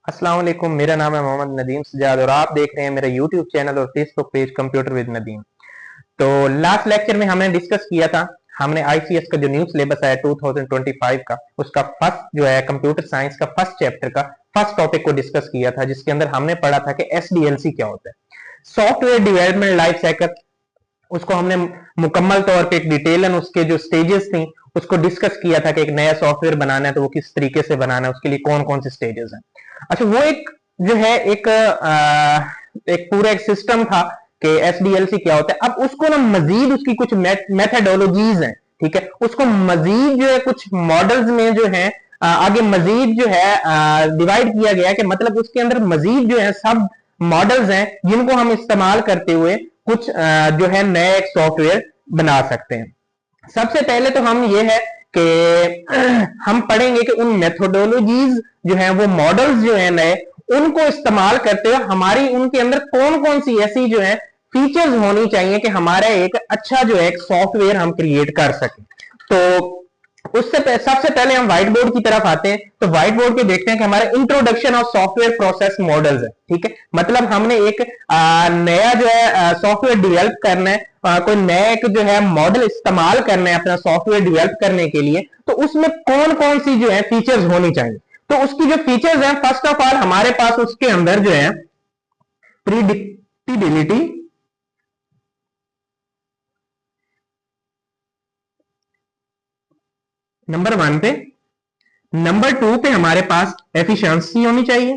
अस्सलाम वालेकुम। मेरा नाम है मोहम्मद नदीम सजाद और आप देख रहे हैं मेरा यूट्यूब चैनल और Facebook page computer with Nadeem. तो लास्ट लेक्चर में हमने डिस्कस किया था, हमने आईसीएस का जो न्यू सिलेबस है 2025 का, उसका फर्स्ट जो है कंप्यूटर साइंस का फर्स्ट चैप्टर का फर्स्ट टॉपिक को डिस्कस किया था, जिसके अंदर हमने पढ़ा था कि एसडीएलसी क्या होता है, सॉफ्टवेयर डेवलपमेंट लाइफ साइकिल। उसको हमने मुकम्मल तौर पे एक डिटेलन उसके जो स्टेजेस थी उसको डिस्कस किया था कि एक नया सॉफ्टवेयर बनाना है तो वो किस तरीके से बनाना है, उसके लिए कौन कौन से स्टेजेस हैं। अच्छा, वो एक जो है एक पूरा एक सिस्टम था कि एसडीएलसी क्या होता है। अब उसको ना मजीद उसकी कुछ मेथडोलॉजीज हैं, ठीक है, उसको मजीद जो है कुछ मॉडल्स में जो है आगे मजीद जो है डिवाइड किया गया कि मतलब उसके अंदर मजीद जो है सब मॉडल्स हैं जिनको हम इस्तेमाल करते हुए कुछ जो है नए एक सॉफ्टवेयर बना सकते हैं। सबसे पहले तो हम ये है कि हम पढ़ेंगे कि उन मेथोडोलॉजीज जो है वो मॉडल्स जो है नए, उनको इस्तेमाल करते हुए हमारी उनके अंदर कौन कौन सी ऐसी जो है फीचर्स होनी चाहिए कि हमारा एक अच्छा जो है एक सॉफ्टवेयर हम क्रिएट कर सकें। तो उससे सबसे पहले हम व्हाइट बोर्ड की तरफ आते हैं। तो व्हाइट बोर्ड पे देखते हैं कि हमारा introduction of software process models है, ठीक है। मतलब हमने एक नया जो है सॉफ्टवेयर डेवलप करना है, कोई नया एक जो है मॉडल इस्तेमाल करना है अपना सॉफ्टवेयर डेवलप करने के लिए, तो उसमें कौन कौन सी जो है फीचर्स होनी चाहिए। तो उसकी जो फीचर्स हैं, फर्स्ट ऑफ ऑल हमारे पास उसके अंदर जो है प्रिडिक्टिबिलिटी, नंबर 1 पे। नंबर 2 पे हमारे पास एफिशिएंसी होनी चाहिए,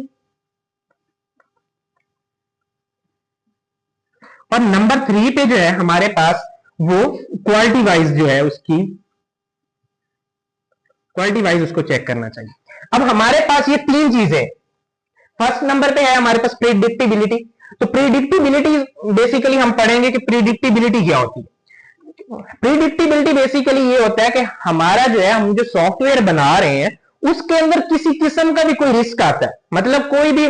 और नंबर 3 पे जो है हमारे पास वो क्वालिटी वाइज जो है उसकी क्वालिटी वाइज उसको चेक करना चाहिए। अब हमारे पास ये तीन चीजें, फर्स्ट नंबर पे है हमारे पास प्रिडिक्टिबिलिटी। तो प्रिडिक्टिबिलिटी बेसिकली हम पढ़ेंगे कि प्रिडिक्टिबिलिटी क्या होती है। प्रिडिक्टिबिलिटी बेसिकली ये होता है कि हमारा जो है हम जो सॉफ्टवेयर बना रहे हैं उसके अंदर किसी किस्म का भी कोई रिस्क आता है, मतलब कोई भी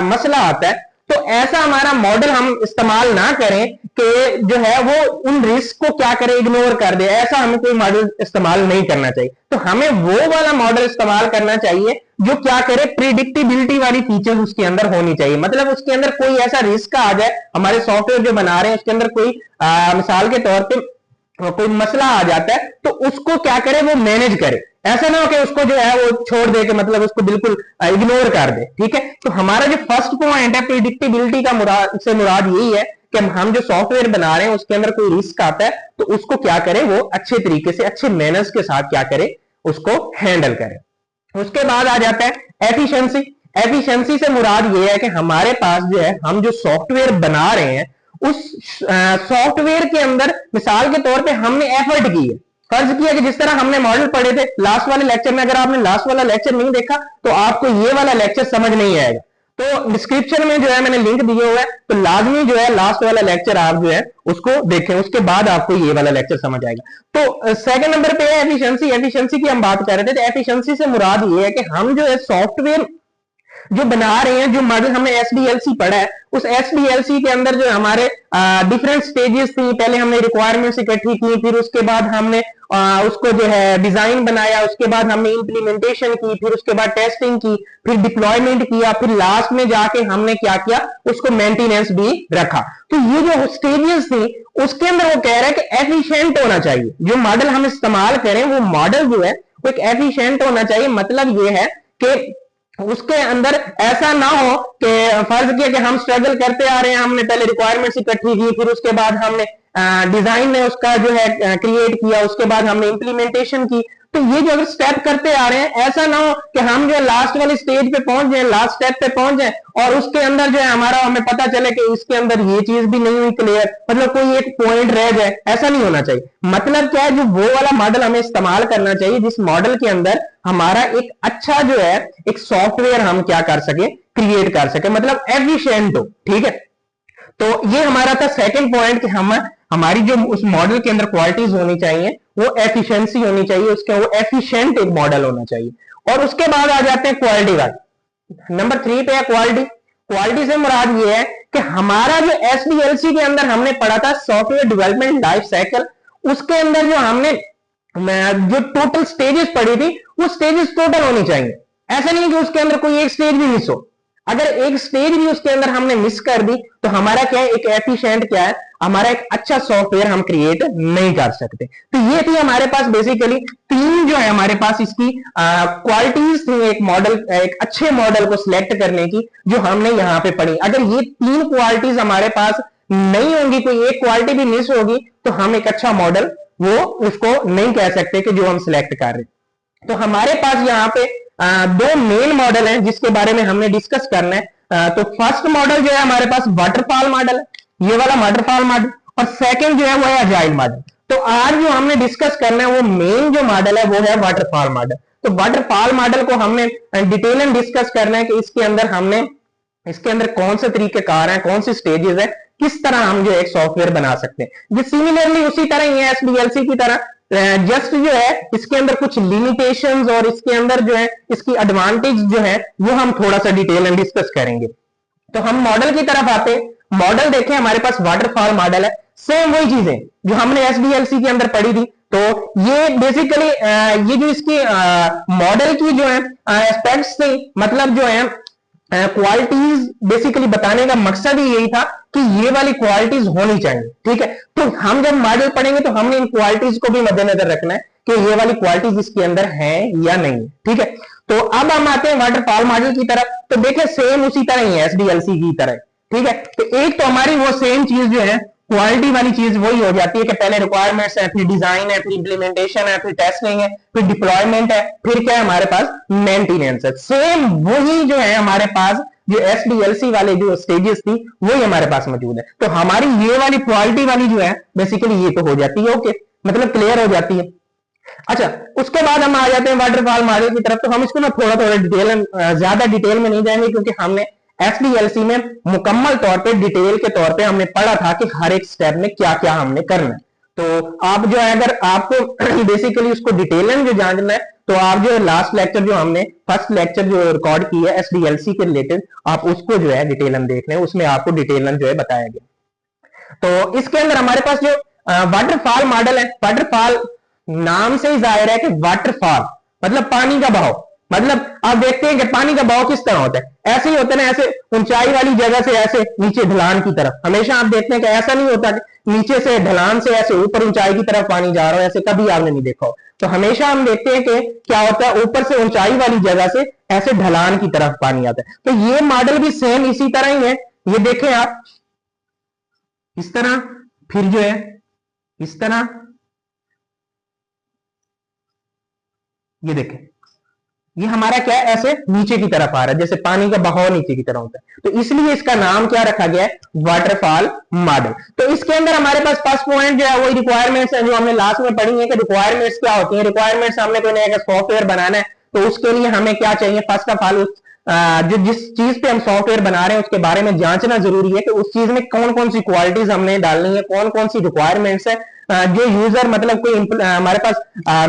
मसला आता है, तो ऐसा हमारा मॉडल हम इस्तेमाल ना करें कि जो है वो उन रिस्क को क्या करे, इग्नोर कर दे। ऐसा हमें कोई मॉडल इस्तेमाल नहीं करना चाहिए। तो हमें वो वाला मॉडल इस्तेमाल करना चाहिए जो क्या करे, प्रिडिक्टिबिलिटी वाली फीचर्स उसके अंदर होनी चाहिए। मतलब उसके अंदर कोई ऐसा रिस्क आ जाए, हमारे सॉफ्टवेयर जो बना रहे हैं उसके अंदर कोई मिसाल के तौर पर कोई मसला आ जाता है, तो उसको क्या करे, वो मैनेज करे। ऐसा ना हो कि उसको जो है वो छोड़ दे के मतलब उसको बिल्कुल इग्नोर कर दे, ठीक है। तो हमारा जो फर्स्ट पॉइंट है प्रिडिक्टिबिलिटी का मुराद यही है कि हम जो सॉफ्टवेयर बना रहे हैं उसके अंदर कोई रिस्क आता है तो उसको क्या करे, वो अच्छे तरीके से अच्छे मैनर्स के साथ क्या करे, उसको हैंडल करे। उसके बाद आ जाता है एफिशिएंसी। एफिशिएंसी से मुराद ये है कि हमारे पास जो है हम जो सॉफ्टवेयर बना रहे हैं उस सॉफ्टवेयर के अंदर मिसाल के तौर पे हमने एफर्ट की है। फर्ज किया कि जिस तरह हमने मॉडल पढ़े थे लास्ट वाले लेक्चर में, अगर आपने लास्ट वाला लेक्चर नहीं देखा तो आपको ये वाला लेक्चर समझ नहीं आएगा। तो डिस्क्रिप्शन में जो है मैंने लिंक दिए हुए हैं, तो लाजमी जो है लास्ट वाला लेक्चर आप जो है उसको देखें, उसके बाद आपको ये वाला लेक्चर समझ आएगा। तो सेकंड नंबर पे है एफिशिएंसी। एफिशिएंसी की हम बात कर रहे थे, तो एफिशिएंसी से मुराद ये है कि हम जो है सॉफ्टवेयर जो बना रहे हैं, जो मॉडल हमने एसडीएलसी पढ़ा है, उस एसडीएलसी के अंदर जो हमारे डिफरेंट स्टेजेस थी। पहले हमने रिक्वायरमेंट्स इकट्ठी की, फिर उसके बाद हमने उसको जो है डिजाइन बनाया, उसके बाद हमने इंप्लीमेंटेशन की, फिर उसके बाद टेस्टिंग की, फिर डिप्लॉयमेंट किया, फिर लास्ट में जाके हमने क्या किया, उसको मेंटेनेंस भी रखा। तो ये जो स्टेजेस थी उसके अंदर वो कह रहा है कि एफिशिएंट होना चाहिए, जो मॉडल हम इस्तेमाल करें वो मॉडल जो है वो एक एफिशिएंट होना चाहिए। मतलब ये है कि उसके अंदर ऐसा ना हो कि फर्ज किया कि हम स्ट्रगल करते आ रहे हैं, हमने पहले रिक्वायरमेंट्स इकट्ठी की, फिर उसके बाद हमने डिजाइन ने उसका जो है क्रिएट किया, उसके बाद हमने इंप्लीमेंटेशन की। तो ये जो अगर स्टेप करते आ रहे हैं, ऐसा ना हो कि हम जो है लास्ट वाली स्टेज पे पहुंच जाए, लास्ट स्टेप पे पहुंच जाए और उसके अंदर जो है हमारा हमें पता चले कि इसके अंदर ये चीज भी नहीं हुई क्लियर, मतलब कोई एक पॉइंट रह जाए। ऐसा नहीं होना चाहिए। मतलब क्या है, जो वो वाला मॉडल हमें इस्तेमाल करना चाहिए जिस मॉडल के अंदर हमारा एक अच्छा जो है एक सॉफ्टवेयर हम क्या कर सके, क्रिएट कर सके, मतलब एफिशिएंट हो, ठीक है। तो ये हमारा था सेकंड पॉइंट कि हम हमारी जो उस मॉडल के अंदर क्वालिटीज होनी चाहिए वो एफिशिएंसी होनी चाहिए, उसके वो एफिशिएंट एक मॉडल होना चाहिए। और उसके बाद आ जाते हैं क्वालिटी वाले। नंबर 3 पे है क्वालिटी। क्वालिटी से मुराद ये है कि हमारा जो एसडीएलसी के अंदर हमने पढ़ा था सॉफ्टवेयर डेवलपमेंट लाइफ साइकिल, उसके अंदर जो हमने जो टोटल स्टेजेस पढ़ी थी वो स्टेजेस टोटल होनी चाहिए। ऐसा नहीं कि उसके अंदर कोई एक स्टेज भी मिस हो। अगर एक स्टेज भी उसके अंदर हमने मिस कर दी तो हमारा क्या है, एक एफिशिएंट क्या है, हमारा एक अच्छा सॉफ्टवेयर हम क्रिएट नहीं कर सकते। तो ये थी हमारे पास बेसिकली तीन जो है हमारे पास इसकी क्वालिटीज थी, एक मॉडल, एक अच्छे मॉडल को सिलेक्ट करने की, जो हमने यहाँ पे पढ़ी। अगर ये तीन क्वालिटीज हमारे पास नहीं होंगी, कोई एक क्वालिटी भी मिस होगी, तो हम एक अच्छा मॉडल वो उसको नहीं कह सकते कि जो हम सिलेक्ट कर रहे। तो हमारे पास यहाँ पे दो मेन मॉडल हैं जिसके बारे में हमने डिस्कस करना है। तो फर्स्ट मॉडल जो है हमारे पास वाटरफॉल मॉडल है, ये वाला वाटरफॉल मॉडल, और सेकंड जो है वो है अजाइल मॉडल। तो आज जो हमने डिस्कस करना है वो मेन जो मॉडल है वो है वाटरफॉल मॉडल। तो वाटरफॉल मॉडल को हमने डिटेल में डिस्कस करना है कि इसके अंदर कौन से तरीकेकार हैं, कौन सी स्टेजेस है, किस तरह हम जो एक सॉफ्टवेयर बना सकते हैं। ये सिमिलरली उसी तरह ही है एसडीएलसी की तरह, जस्ट जो है इसके अंदर कुछ लिमिटेशंस और इसके अंदर जो है इसकी एडवांटेज जो है वो हम थोड़ा सा डिटेल में डिस्कस करेंगे। तो हम मॉडल की तरफ आते हैं। मॉडल देखें, हमारे पास वाटरफॉल मॉडल है, सेम वही चीजें जो हमने एसडीएलसी के अंदर पढ़ी थी। तो ये बेसिकली ये जो इसकी मॉडल की जो है एस्पेक्ट्स थे, मतलब जो है क्वालिटीज बेसिकली बताने का मकसद ही यही था कि ये वाली क्वालिटीज होनी चाहिए। ठीक है, तो हम जब मॉडल पढ़ेंगे तो हमने इन क्वालिटीज को भी मद्देनजर रखना है कि ये वाली क्वालिटीज इसके अंदर हैं या नहीं। ठीक है, तो अब हम आते हैं वाटरफॉल मॉडल की तरफ। तो देखिए सेम उसी तरह ही है एसडीएलसी की तरह। ठीक है, तो एक तो हमारी वो सेम चीज जो है क्वालिटी वाली चीज वही हो जाती है कि पहले रिक्वायरमेंट्स है, फिर डिजाइन है, फिर इंप्लीमेंटेशन है, फिर टेस्टिंग है, फिर डिप्लॉयमेंट है, फिर क्या है हमारे पास मेंटेनेंस है। सेम वही जो है हमारे पास जो एसडीएलसी वाले जो स्टेजेस थी वही हमारे पास मौजूद है। तो हमारी ये वाली क्वालिटी वाली जो है बेसिकली ये तो हो जाती है ओके, मतलब क्लियर हो जाती है। अच्छा, उसके बाद हम आ जाते हैं वाटरफॉल मॉडल की तरफ। तो हम इसको ना थोड़ा डिटेल, ज्यादा डिटेल में नहीं जाएंगे, क्योंकि हमने एसडीएलसी में मुकम्मल तौर पे डिटेल के तौर पे हमने पढ़ा था कि हर एक स्टेप में क्या क्या हमने करना है। तो आप जो है अगर आपको बेसिकली उसको डिटेल में जो जानना है तो आप जो लास्ट लेक्चर जो हमने फर्स्ट लेक्चर जो रिकॉर्ड की है एसडीएलसी के रिलेटेड, आप उसको जो है डिटेल में देख लें, उसमें आपको डिटेल जो है बताया गया। तो इसके अंदर हमारे पास जो वाटरफॉल मॉडल है, वाटरफॉल नाम से ही जाहिर है कि वाटरफॉल मतलब पानी का बहाव। मतलब आप देखते हैं कि पानी का बहाव किस तरह होता है, ऐसे ही होता है ना, ऐसे ऊंचाई वाली जगह से ऐसे नीचे ढलान की तरफ। हमेशा आप देखते हैं कि ऐसा नहीं होता कि नीचे से ढलान से ऐसे ऊपर ऊंचाई की तरफ पानी जा रहा हो, ऐसे कभी आपने नहीं देखा हो। तो हमेशा हम देखते हैं कि क्या होता है, ऊपर से ऊंचाई वाली जगह से ऐसे ढलान की तरफ पानी आता है। तो ये मॉडल भी सेम इसी तरह ही है। ये देखें आप, इस तरह, फिर जो है इस तरह, ये देखें ये हमारा क्या है, ऐसे नीचे की तरफ आ रहा है, जैसे पानी का बहाव नीचे की तरफ होता है। तो इसलिए इसका नाम क्या रखा गया है, वाटरफॉल मॉडल। तो इसके अंदर हमारे पास फर्स्ट पॉइंट जो है वही रिक्वायरमेंट्स है जो हमने लास्ट में पढ़ी है कि रिक्वायरमेंट्स क्या होती है। रिक्वायरमेंट्स हमने कोई नया सॉफ्टवेयर बनाना है तो उसके लिए हमें क्या चाहिए, फर्स्ट ऑफ ऑल जो जिस चीज पे हम सॉफ्टवेयर बना रहे हैं उसके बारे में जांचना जरूरी है कि उस चीज में कौन कौन सी क्वालिटीज हमने डालनी है, कौन कौन सी रिक्वायरमेंट्स है। जो यूजर मतलब कोई हमारे पास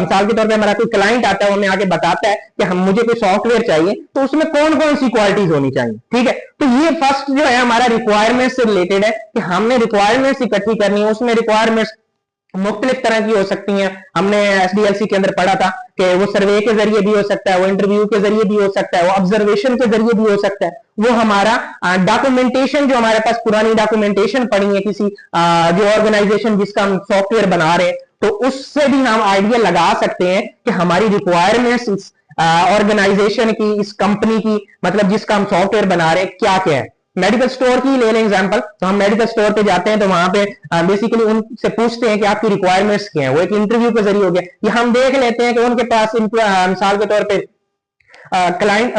मिसाल के तौर पे हमारा कोई क्लाइंट आता है, वो हमें आके बताता है कि हम मुझे कोई सॉफ्टवेयर चाहिए, तो उसमें कौन कौन सी क्वालिटीज होनी चाहिए। ठीक है, तो ये फर्स्ट जो है हमारा रिक्वायरमेंट से रिलेटेड है कि हमने रिक्वायरमेंट्स इकट्ठी करनी है। उसमें रिक्वायरमेंट्स मुख्तलिफ तरह की हो सकती हैं। हमने एसडीएलसी के अंदर पढ़ा था कि वो सर्वे के जरिए भी हो सकता है, वो इंटरव्यू के जरिए भी हो सकता है, वो ऑब्जर्वेशन के जरिए भी हो सकता है, वो हमारा डॉक्यूमेंटेशन जो हमारे पास पुरानी डॉक्यूमेंटेशन पड़ी है किसी जो ऑर्गेनाइजेशन जिसका हम सॉफ्टवेयर बना रहे हैं, तो उससे भी हम आइडिया लगा सकते हैं कि हमारी रिक्वायरमेंट्स इस ऑर्गेनाइजेशन की, इस कंपनी की, मतलब जिसका हम सॉफ्टवेयर बना रहे हैं क्या क्या है। मेडिकल स्टोर की ले लें एग्जांपल, तो हम मेडिकल स्टोर पे जाते हैं तो वहां पे बेसिकली उनसे पूछते हैं कि आपकी रिक्वायरमेंट्स क्या है। वो एक इंटरव्यू के जरिए हो गया, या हम देख लेते हैं कि उनके पास मिसाल के तौर पे क्लाइंट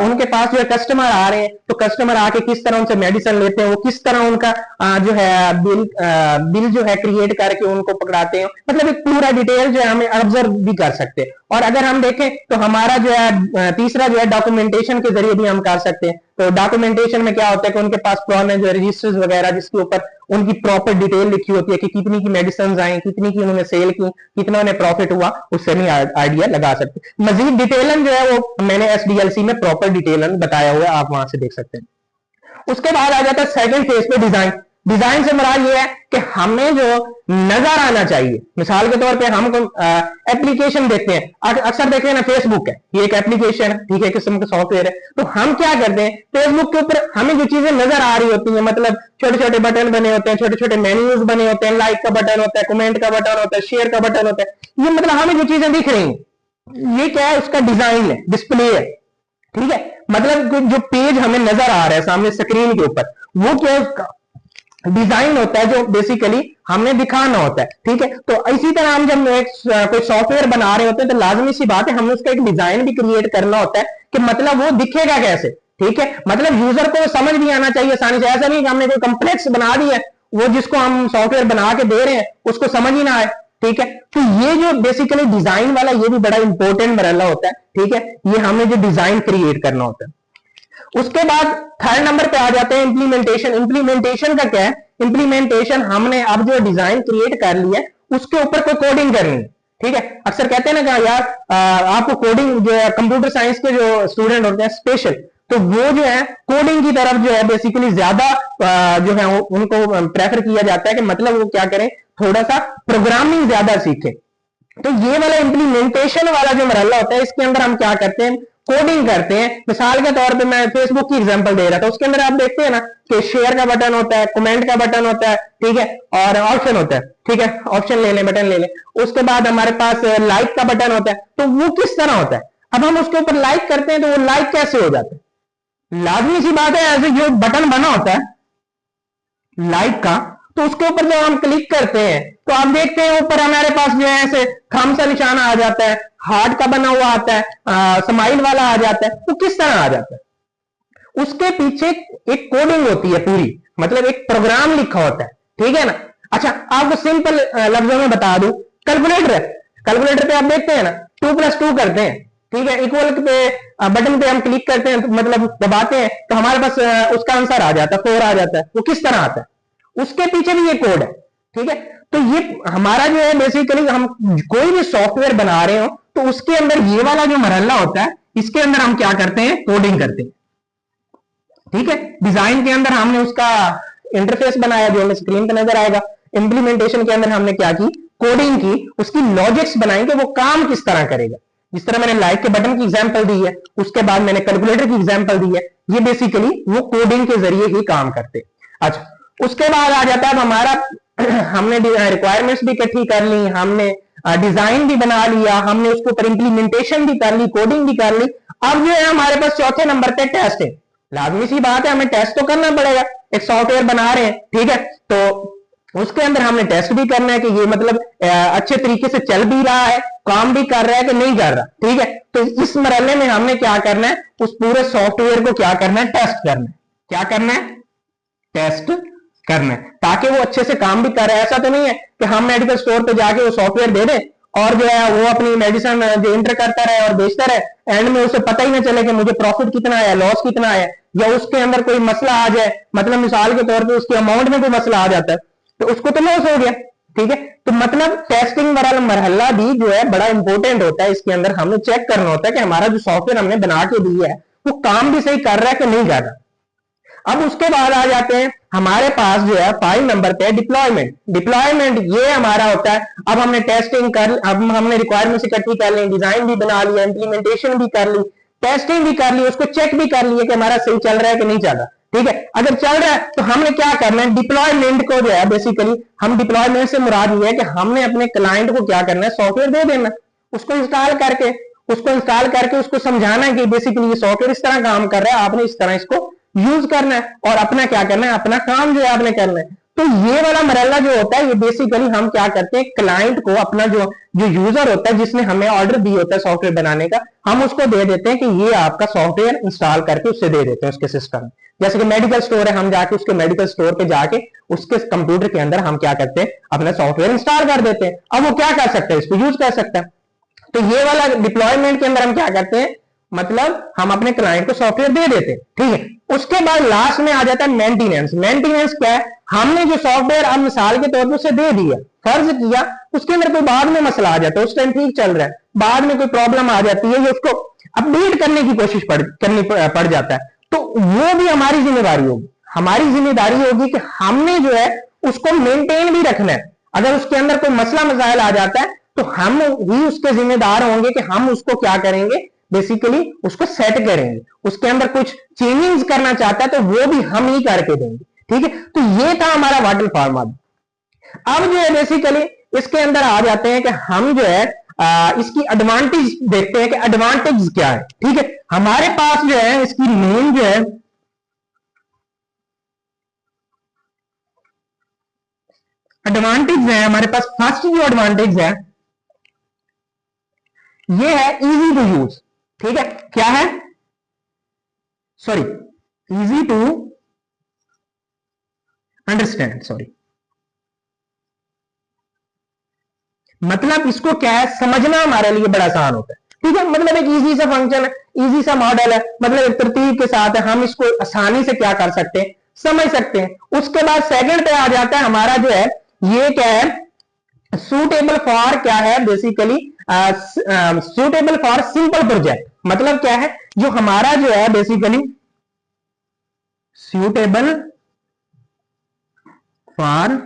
उनके पास जो है कस्टमर आ रहे हैं, तो कस्टमर आके किस तरह उनसे मेडिसिन लेते हैं, वो किस तरह उनका जो है बिल जो है क्रिएट करके उनको पकड़ाते हैं। मतलब एक पूरा डिटेल जो है हमें ऑब्जर्व भी कर सकते हैं। और अगर हम देखें तो हमारा जो है तीसरा जो है डॉक्यूमेंटेशन के जरिए भी हम कर सकते हैं। तो डॉक्यूमेंटेशन में क्या होता है कि उनके पास पुराने जो रजिस्टर्स वगैरह जिसके ऊपर उनकी प्रॉपर डिटेल लिखी होती है कि कितनी की मेडिसिन आई, कितनी की उन्होंने सेल की, कितना उन्हें प्रॉफिट हुआ, उससे भी आइडिया लगा सकते हैं। मजीद डिटेलन जो है वो मैंने एसडीएलसी में प्रॉपर डिटेलन बताया हुआ है, आप वहां से देख सकते हैं। उसके बाद आ जाता है सेकंड फेज पे डिजाइन। डिजाइन से मुराद ये है कि हमें जो नजर आना चाहिए, मिसाल के तौर पे हम एप्लीकेशन देखते हैं, अक्सर देखते हैं ना, फेसबुक है, ये एक एप्लीकेशन है, ठीक है, किस्म का सॉफ्टवेयर है, तो हम क्या करते हैं, फेसबुक के ऊपर हमें जो चीजें नजर आ रही होती हैं, मतलब छोटे छोटे बटन बने होते हैं, छोटे छोटे मेन्यूज बने होते हैं, लाइक का बटन होता है, कमेंट का बटन होता है, शेयर का बटन होता है, ये मतलब हमें जो चीजें दिख रही हैं, ये क्या है, उसका डिजाइन है, डिस्प्ले है, ठीक है, मतलब जो पेज हमें नजर आ रहा है सामने स्क्रीन के ऊपर, वो क्या है, उसका डिजाइन होता है, जो बेसिकली हमने दिखाना होता है, ठीक है। तो इसी तरह हम जब कोई सॉफ्टवेयर बना रहे होते हैं तो लाजमी सी बात है, हमें उसका एक डिजाइन भी क्रिएट करना होता है कि मतलब वो दिखेगा कैसे, ठीक है, मतलब यूजर को समझ भी आना चाहिए आसानी से, ऐसा नहीं कि हमने कोई कम्प्लेक्स बना दिया, वो जिसको हम सॉफ्टवेयर बना के दे रहे हैं उसको समझ ही ना आए, ठीक है। तो ये जो बेसिकली डिजाइन वाला, ये भी बड़ा इंपॉर्टेंट मरहला होता है, ठीक है, ये हमें जो डिजाइन क्रिएट करना होता है। उसके बाद थर्ड नंबर पे आ जाते हैं इम्प्लीमेंटेशन। इम्प्लीमेंटेशन का क्या है, इम्प्लीमेंटेशन हमने अब जो डिजाइन क्रिएट कर लिया है उसके ऊपर कोई कोडिंग करनी है, ठीक है। अक्सर कहते हैं ना कि यार आपको कोडिंग जो है, कंप्यूटर साइंस के जो स्टूडेंट होते हैं स्पेशल, तो वो जो है कोडिंग की तरफ जो है बेसिकली ज्यादा जो है उनको प्रेफर किया जाता है कि मतलब वो क्या करें, थोड़ा सा प्रोग्रामिंग ज्यादा सीखें। तो ये वाला इम्प्लीमेंटेशन वाला जो मरहला होता है, इसके अंदर हम क्या करते हैं, कोडिंग करते हैं। मिसाल के तौर पे मैं फेसबुक की एग्जांपल दे रहा था, उसके अंदर आप देखते हैं ना कि शेयर का बटन होता है, कमेंट का बटन होता है, ठीक है, और ऑप्शन होता है, ठीक है, ऑप्शन ले लें, बटन ले लें, उसके बाद हमारे पास लाइक का बटन होता है। तो वो किस तरह होता है, अब हम उसके ऊपर लाइक करते हैं तो वो लाइक कैसे हो जाता है, लाजमी सी बात है, ऐसे जो बटन बना होता है लाइक का, तो उसके ऊपर जब हम क्लिक करते हैं तो आप देखते हैं ऊपर हमारे पास जो है ऐसे थंब सा निशान आ जाता है, हार्ट का बना हुआ आता है, स्माइल वाला आ जाता है। वो किस तरह आ जाता है, उसके पीछे एक कोडिंग होती है पूरी, मतलब एक प्रोग्राम लिखा होता है, ठीक है ना। अच्छा, आपको सिंपल लफ्जों में बता दूं, कैलकुलेटर है, कैलकुलेटर पे आप देखते हैं ना 2+2 करते हैं, ठीक है, इक्वल पे बटन पे हम क्लिक करते हैं, मतलब दबाते हैं तो हमारे पास उसका आंसर आ जाता है, 4 आ जाता है। वो किस तरह आता है, उसके पीछे भी ये कोड है, ठीक है। तो ये हमारा जो है बेसिकली हम कोई भी सॉफ्टवेयर बना रहे हो तो उसके अंदर ये वाला जो मरहला होता है, इसके अंदर हम क्या करते हैं, कोडिंग करते हैं, ठीक है। डिजाइन के अंदर हमने उसका इंटरफेस बनाया जो हमें स्क्रीन पर नजर आएगा। इंप्लीमेंटेशन के अंदर हमने क्या की, कोडिंग की, उसकी लॉजिक्स बनाई कि वो काम किस तरह करेगा। जिस तरह मैंने लाइक के बटन की एग्जांपल दी है, उसके बाद मैंने कैलकुलेटर की एग्जांपल दी है, ये बेसिकली वो कोडिंग के जरिए ही काम करते। अच्छा, उसके बाद आ जाता है हमारा हमने रिक्वायरमेंट्स भी इकट्ठी कर ली, हमने डिजाइन भी बना लिया, हमने उसके ऊपर इंप्लीमेंटेशन भी कर ली, कोडिंग भी कर ली। अब जो है हमारे पास चौथे नंबर पे टेस्ट है। लाजमी सी बात है, हमें टेस्ट तो करना पड़ेगा, एक सॉफ्टवेयर बना रहे हैं, ठीक है, तो उसके अंदर हमने टेस्ट भी करना है कि ये मतलब अच्छे तरीके से चल भी रहा है, काम भी कर रहा है कि नहीं कर रहा, ठीक है। तो इस मरहले में हमने क्या करना है, उस पूरे सॉफ्टवेयर को क्या करना है, टेस्ट करना है। क्या करना है, टेस्ट करना है, ताकि वो अच्छे से काम भी कर रहा है। ऐसा तो नहीं है कि हम मेडिकल स्टोर पे जाके वो सॉफ्टवेयर दे दें और जो है वो अपनी मेडिसिन जो एंटर करता रहे और बेचता रहे, एंड में उसे पता ही ना चले कि मुझे प्रॉफिट कितना आया, लॉस कितना आया, या उसके अंदर कोई मसला आ जाए, मतलब मिसाल के तौर पे उसके अमाउंट में कोई मसला आ जाता है तो उसको तो लॉस हो गया, ठीक है। तो मतलब टेस्टिंग वाला मरहला भी जो है बड़ा इंपॉर्टेंट होता है। इसके अंदर हमें चेक करना होता है कि हमारा जो सॉफ्टवेयर हमने बना के दिया है वो काम भी सही कर रहा है कि नहीं कर रहा। अब उसके बाद आ जाते हैं हमारे पास जो है 5 नंबर पे डिप्लॉयमेंट। डिप्लॉयमेंट ये हमारा होता है, अब हमने टेस्टिंग कर, अब हमने रिक्वायरमेंट्स इकट्ठी कर ली, डिजाइन भी बना लिया, इंप्लीमेंटेशन भी कर ली, टेस्टिंग भी कर ली, उसको चेक भी कर लिया कि हमारा सही चल रहा है कि नहीं चल रहा, ठीक है। अगर चल रहा है तो हमने क्या करना है, डिप्लॉयमेंट को जो है बेसिकली हम डिप्लॉयमेंट से मुराद ये है कि हमने अपने क्लाइंट को क्या करना है, सॉफ्टवेयर दे देना, उसको इंस्टॉल करके उसको समझाना है कि बेसिकली ये सॉफ्टवेयर इस तरह काम कर रहा है, आपने इस तरह इसको यूज करना है और अपना क्या करना है, अपना काम जो है आपने करना है। तो ये वाला मरहला जो होता है, ये बेसिकली हम क्या करते हैं, क्लाइंट को अपना जो यूजर होता है जिसने हमें ऑर्डर दिया होता है सॉफ्टवेयर बनाने का, हम उसको दे देते हैं कि ये आपका सॉफ्टवेयर इंस्टॉल करके उससे दे देते हैं उसके सिस्टम में। जैसे कि मेडिकल स्टोर है, हम जाके उसके मेडिकल स्टोर पे जाके उसके कंप्यूटर के अंदर हम क्या करते हैं, अपना सॉफ्टवेयर इंस्टॉल कर देते हैं। अब वो क्या कर सकता है, इसको यूज कर सकता है। तो ये वाला डिप्लॉयमेंट के अंदर हम क्या करते हैं, मतलब हम अपने क्लाइंट को सॉफ्टवेयर दे देते हैं, ठीक है। उसके बाद लास्ट में आ जाता है मेंटेनेंस। मेंटेनेंस क्या है, हमने जो सॉफ्टवेयर अब मिसाल के तौर पर उसे दे दिया, फर्ज किया, उसके अंदर कोई बाद में मसला आ जाता है, उस टाइम ठीक चल रहा है, बाद में कोई प्रॉब्लम आ जाती है, ये उसको अपडेट करने की कोशिश करनी पड़ जाता है, तो वो भी हमारी जिम्मेदारी होगी। हमारी जिम्मेदारी होगी कि हमने जो है उसको मेंटेन भी रखना है। अगर उसके अंदर कोई मसला मसाइल आ जाता है तो हम ही उसके जिम्मेदार होंगे कि हम उसको क्या करेंगे, बेसिकली उसको सेट करेंगे। उसके अंदर कुछ चेंजिंग्स करना चाहता है तो वो भी हम ही करके देंगे। ठीक है, तो ये था हमारा वाटरफॉल मॉडल। अब जो है बेसिकली इसके अंदर आ जाते हैं कि हम जो है इसकी एडवांटेज देखते हैं कि एडवांटेज क्या है। ठीक है, हमारे पास जो है इसकी मेन जो है एडवांटेज है, हमारे पास फर्स्ट जो एडवांटेज है ये है इजी टू यूज। ठीक है, क्या है, sorry, easy to understand, sorry, मतलब इसको क्या है, समझना हमारे लिए बड़ा आसान होता है। ठीक है, मतलब एक इजी सा फंक्शन है, इजी सा मॉडल है, मतलब एक तरतीब के साथ है, हम इसको आसानी से क्या कर सकते हैं, समझ सकते हैं। उसके बाद सेकंड पे आ जाता है हमारा जो है, ये क्या है, सूटेबल फॉर क्या है, basically suitable for simple project. मतलब क्या है, जो हमारा जो है basically suitable for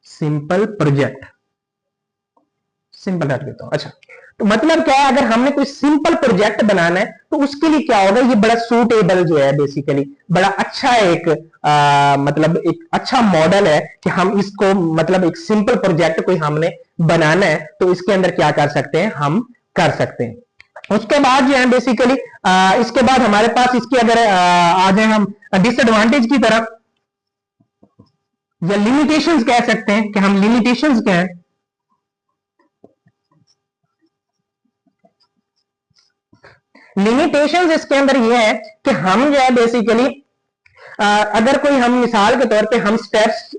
simple project, simple रख देता हूं। अच्छा, तो मतलब क्या है, अगर हमने कोई सिंपल प्रोजेक्ट बनाना है तो उसके लिए क्या होगा, ये बड़ा सूटेबल जो है, बेसिकली बड़ा अच्छा एक मतलब एक अच्छा मॉडल है कि हम इसको, मतलब एक सिंपल प्रोजेक्ट कोई हमने बनाना है तो इसके अंदर क्या कर सकते हैं, हम कर सकते हैं। उसके बाद जो है बेसिकली इसके बाद हमारे पास इसकी अगर आ जाए हम डिसएडवांटेज की तरफ, या लिमिटेशंस कह सकते हैं कि हम लिमिटेशंस क्या है, लिमिटेशंस इसके अंदर ये है कि हम जो है बेसिकली अगर कोई हम मिसाल के तौर पे हम स्टेप्स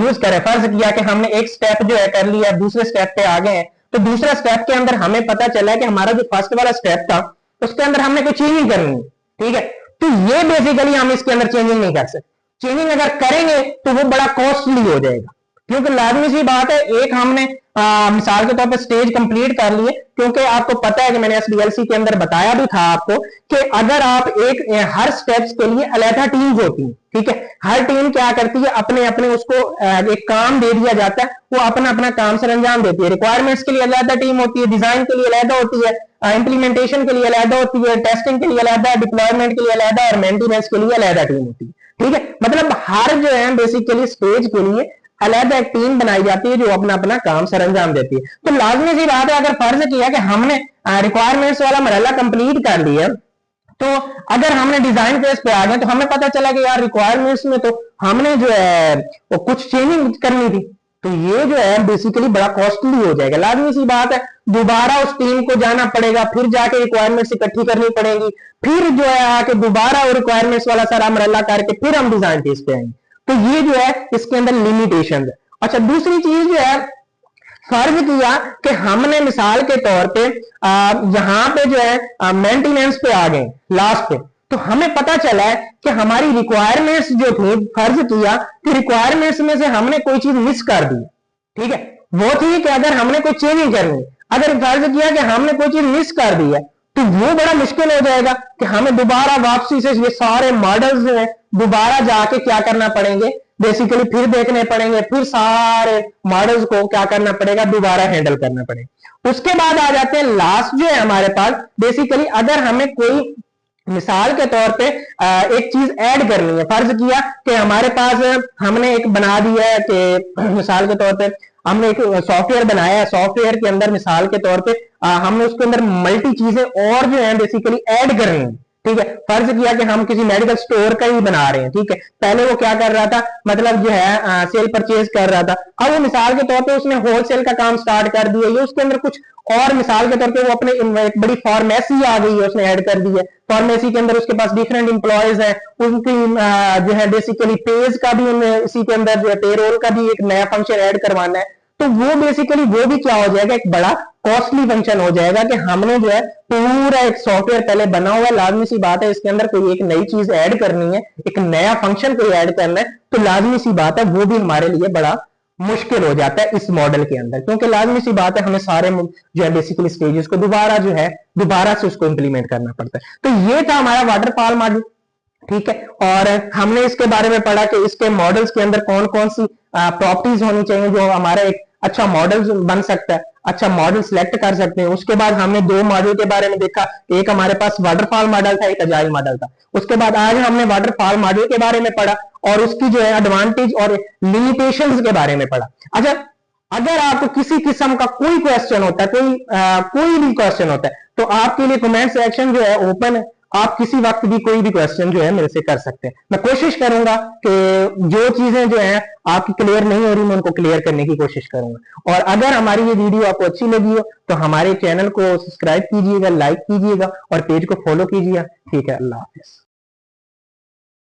यूज करें, फर्ज किया कि हमने एक स्टेप जो है कर लिया, दूसरे स्टेप पे आ गए हैं, तो दूसरा स्टेप के अंदर हमें पता चला है कि हमारा जो फर्स्ट वाला स्टेप था उसके अंदर हमने कोई चेंजिंग करनी है। ठीक है, तो ये बेसिकली हम इसके अंदर चेंजिंग नहीं कर सकते। चेंजिंग अगर करेंगे तो वो बड़ा कॉस्टली हो जाएगा, क्योंकि लाजमी सी बात है, एक हमने मिसाल के तौर पर स्टेज कंप्लीट कर लिए, क्योंकि आपको पता है कि मैंने एसडीएलसी के अंदर बताया भी था आपको कि अगर आप एक हर स्टेप्स के लिए अलग टीम्स होती हैं। ठीक है, हर टीम क्या करती है, अपने अपने उसको एक काम दे दिया जाता है, वो अपना अपना काम सर अंजाम देती है। रिक्वायरमेंट्स के लिए अलग टीम होती है, डिजाइन के लिए अलग होती है, इंप्लीमेंटेशन के लिए अलग होती है, टेस्टिंग के लिए अलग, डिप्लॉयमेंट के लिए अलग और मेंटेनेंस के लिए अलग टीम होती है। ठीक है, मतलब हर जो है बेसिकली स्टेज के लिए अलग एक टीम बनाई जाती है जो अपना अपना काम सर अंजाम देती है। तो लाजमी सी बात है, अगर फर्ज किया कि हमने रिक्वायरमेंट्स वाला मरहला कंप्लीट कर लिया, तो अगर हमने डिजाइन फेज पे आ गए तो हमें पता चला कि यार रिक्वायरमेंट्स में तो हमने जो है वो कुछ चेंजिंग करनी थी, तो ये जो है बेसिकली बड़ा कॉस्टली हो जाएगा। लाजमी सी बात है, दोबारा उस टीम को जाना पड़ेगा, फिर जाके रिक्वायरमेंट्स इकट्ठी करनी पड़ेगी, फिर जो है आके दोबारा वो रिक्वायरमेंट्स वाला सारा मरहला करके फिर हम डिजाइन फेज पे आएंगे। तो ये जो है इसके अंदर लिमिटेशन है। अच्छा, दूसरी चीज जो है, फर्ज किया कि हमने मिसाल के तौर पे यहां पे जो है मेंटेनेंस पे आ गए लास्ट पे, तो हमें पता चला है कि हमारी रिक्वायरमेंट्स जो थी, फर्ज किया कि रिक्वायरमेंट्स में से हमने कोई चीज मिस कर दी। ठीक है, वो थी कि अगर हमने कोई चेंजिंग करनी, अगर फर्ज किया कि हमने कोई चीज मिस कर दी है तो वो बड़ा मुश्किल हो जाएगा कि हमें दोबारा वापसी से ये सारे मॉडल्स जो है दोबारा जाके क्या करना पड़ेंगे, बेसिकली फिर देखने पड़ेंगे, फिर सारे मॉडल्स को क्या करना पड़ेगा, दोबारा हैंडल करना पड़ेगा। उसके बाद आ जाते हैं लास्ट जो है हमारे पास, बेसिकली अगर हमें कोई मिसाल के तौर पे एक चीज ऐड करनी है, फर्ज किया कि हमारे पास हमने एक बना दिया है कि मिसाल के तौर पे हमने एक सॉफ्टवेयर बनाया है, सॉफ्टवेयर के अंदर मिसाल के तौर पे हमने उसके अंदर मल्टी चीजें और जो है बेसिकली ऐड करनी है। ठीक है, फर्ज किया कि हम किसी मेडिकल स्टोर का ही बना रहे हैं। ठीक है, पहले वो क्या कर रहा था, मतलब जो है सेल परचेज कर रहा था, अब वो मिसाल के तौर पे उसने होलसेल का काम स्टार्ट कर दिया, ये उसके अंदर कुछ और मिसाल के तौर पे वो अपने एक बड़ी फार्मेसी आ गई है, उसने ऐड कर दी है। फार्मेसी के अंदर उसके पास डिफरेंट इंप्लॉयज है, उनकी जो है बेसिकली पेज का भी इसी के अंदर जो है पेरोल का भी एक नया फंक्शन ऐड करवाना है, तो वो बेसिकली वो भी क्या हो जाएगा, एक बड़ा कॉस्टली फंक्शन हो जाएगा कि हमने जो है पूरा एक सॉफ्टवेयर पहले बना हुआ है, लाजमी सी बात है इसके अंदर कोई एक नई चीज ऐड करनी है, एक नया फंक्शन कोई ऐड करना है, तो लाजमी सी बात है वो भी हमारे लिए बड़ा मुश्किल हो जाता है इस मॉडल के अंदर, क्योंकि लाजमी सी बात है हमें सारे जो है बेसिकली स्टेजेस को दोबारा जो है दोबारा से उसको इंप्लीमेंट करना पड़ता है। तो ये था हमारा वाटरफॉल मॉडल। ठीक है। और हमने इसके बारे में पढ़ा कि इसके मॉडल्स के अंदर कौन कौन सी प्रॉपर्टीज होनी चाहिए जो हमारा एक अच्छा मॉडल बन सकता है, अच्छा मॉडल सिलेक्ट कर सकते हैं। उसके बाद हमने दो मॉडल के बारे में देखा, एक हमारे पास वाटरफॉल मॉडल था, एक अजाइल मॉडल था। उसके बाद आज हमने वाटरफॉल मॉडल के बारे में पढ़ा और उसकी जो है एडवांटेज और लिमिटेशंस के बारे में पढ़ा। अच्छा, अगर आपको किसी किस्म का कोई क्वेश्चन होता है, कोई भी क्वेश्चन होता है, तो आपके लिए कमेंट सेक्शन जो है ओपन है। आप किसी वक्त भी कोई भी क्वेश्चन जो है मेरे से कर सकते हैं। मैं कोशिश करूंगा कि जो चीजें जो है आपकी क्लियर नहीं हो रही, मैं उनको क्लियर करने की कोशिश करूंगा। और अगर हमारी ये वीडियो आपको अच्छी लगी हो तो हमारे चैनल को सब्सक्राइब कीजिएगा, लाइक कीजिएगा और पेज को फॉलो कीजिएगा। ठीक है, अल्लाह हाफिज।